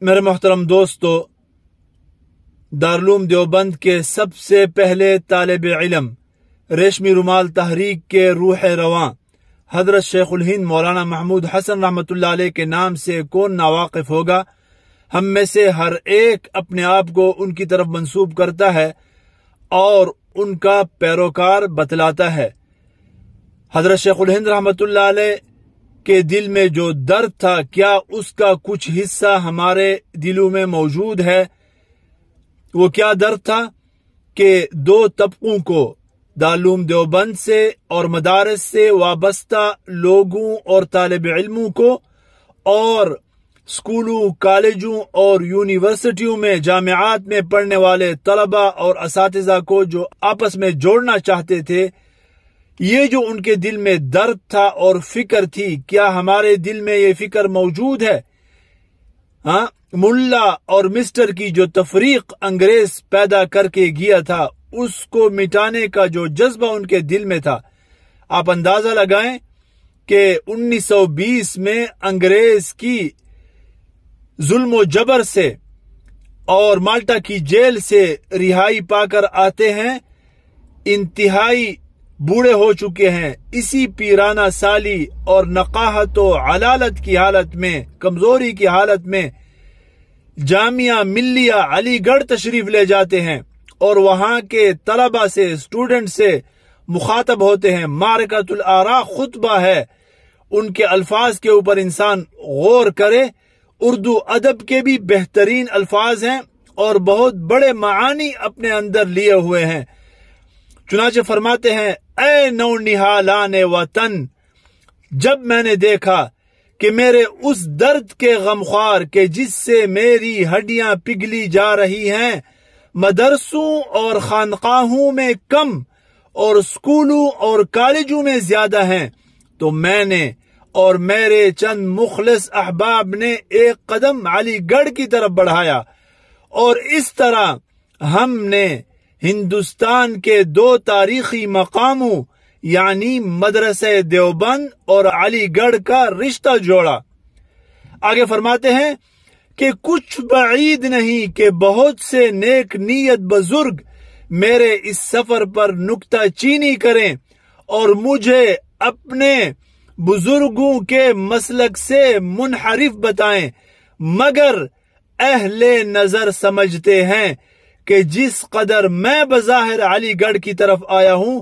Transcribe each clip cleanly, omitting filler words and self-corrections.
میرے محترم دوستو، دارالعلوم دیوبند کے سب سے پہلے طالب علم، ریشمی رومال تحریک کے روح رواں حضرت شیخ الہند مولانا محمود حسن رحمۃ اللہ علیہ کے نام سے کون ناواقف ہوگا؟ ہم میں سے ہر ایک اپنے آپ کو ان کی طرف منسوب کرتا ہے اور ان کا پیروکار بتلاتا ہے۔ حضرت شیخ الہند رحمۃ اللہ علیہ کے دل میں جو درد تھا، کیا اس کا کچھ حصہ ہمارے دلوں میں موجود ہے؟ وہ کیا درد تھا کہ دو طبقوں کو، دارالعلوم دیوبند سے اور مدارس سے وابستہ لوگوں اور طالب علموں کو، اور اسکولوں، کالجوں اور یونیورسٹیوں میں، جامعات میں پڑھنے والے طلبہ اور اساتذہ کو جو آپس میں جوڑنا چاہتے تھے، یہ جو ان کے دل میں درد تھا اور فکر تھی، کیا ہمارے دل میں یہ فکر موجود ہے؟ ہاں، ملا اور مسٹر کی جو تفریق انگریز پیدا کر کے گیا تھا، اس کو مٹانے کا جو جذبہ ان کے دل میں تھا، آپ اندازہ لگائیں کہ 1920 میں انگریز کی ظلم و جبر سے اور مالٹا کی جیل سے رہائی پا کر آتے ہیں، انتہائی بوڑھے ہو چکے ہیں، اسی پیرانہ سالی اور نقاہت و علالت کی حالت میں، کمزوری کی حالت میں جامعہ ملیہ علی گڑھ تشریف لے جاتے ہیں اور وہاں کے طلبہ سے، اسٹوڈنٹ سے مخاطب ہوتے ہیں۔ معرکۃ الآراء خطبہ ہے، ان کے الفاظ کے اوپر انسان غور کرے، اردو ادب کے بھی بہترین الفاظ ہیں اور بہت بڑے معانی اپنے اندر لیے ہوئے ہیں۔ چنانچہ فرماتے ہیں، اے نو نہالان وطن، جب میں نے دیکھا کہ میرے اس درد کے غمخوار کہ جس سے میری ہڈیاں پگھلی جا رہی ہیں، مدرسوں اور خانقاہوں میں کم اور اسکولوں اور کالجوں میں زیادہ ہیں، تو میں نے اور میرے چند مخلص احباب نے ایک قدم علی گڑھ کی طرف بڑھایا، اور اس طرح ہم نے ہندوستان کے دو تاریخی مقاموں یعنی مدرسہ دیوبند اور علی گڑھ کا رشتہ جوڑا۔ آگے فرماتے ہیں کہ کچھ بعید نہیں کہ بہت سے نیک نیت بزرگ میرے اس سفر پر نکتہ چینی کریں اور مجھے اپنے بزرگوں کے مسلک سے منحرف بتائیں، مگر اہل نظر سمجھتے ہیں کہ جس قدر میں بظاہر علی گڑھ کی طرف آیا ہوں،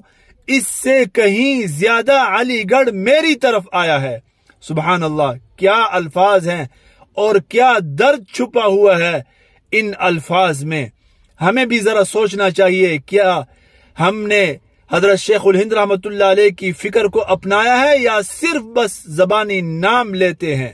اس سے کہیں زیادہ علی گڑھ میری طرف آیا ہے۔ سبحان اللہ، کیا الفاظ ہیں اور کیا درد چھپا ہوا ہے ان الفاظ میں۔ ہمیں بھی ذرا سوچنا چاہیے، کیا ہم نے حضرت شیخ الہند رحمۃ اللہ علیہ کی فکر کو اپنایا ہے یا صرف بس زبانی نام لیتے ہیں؟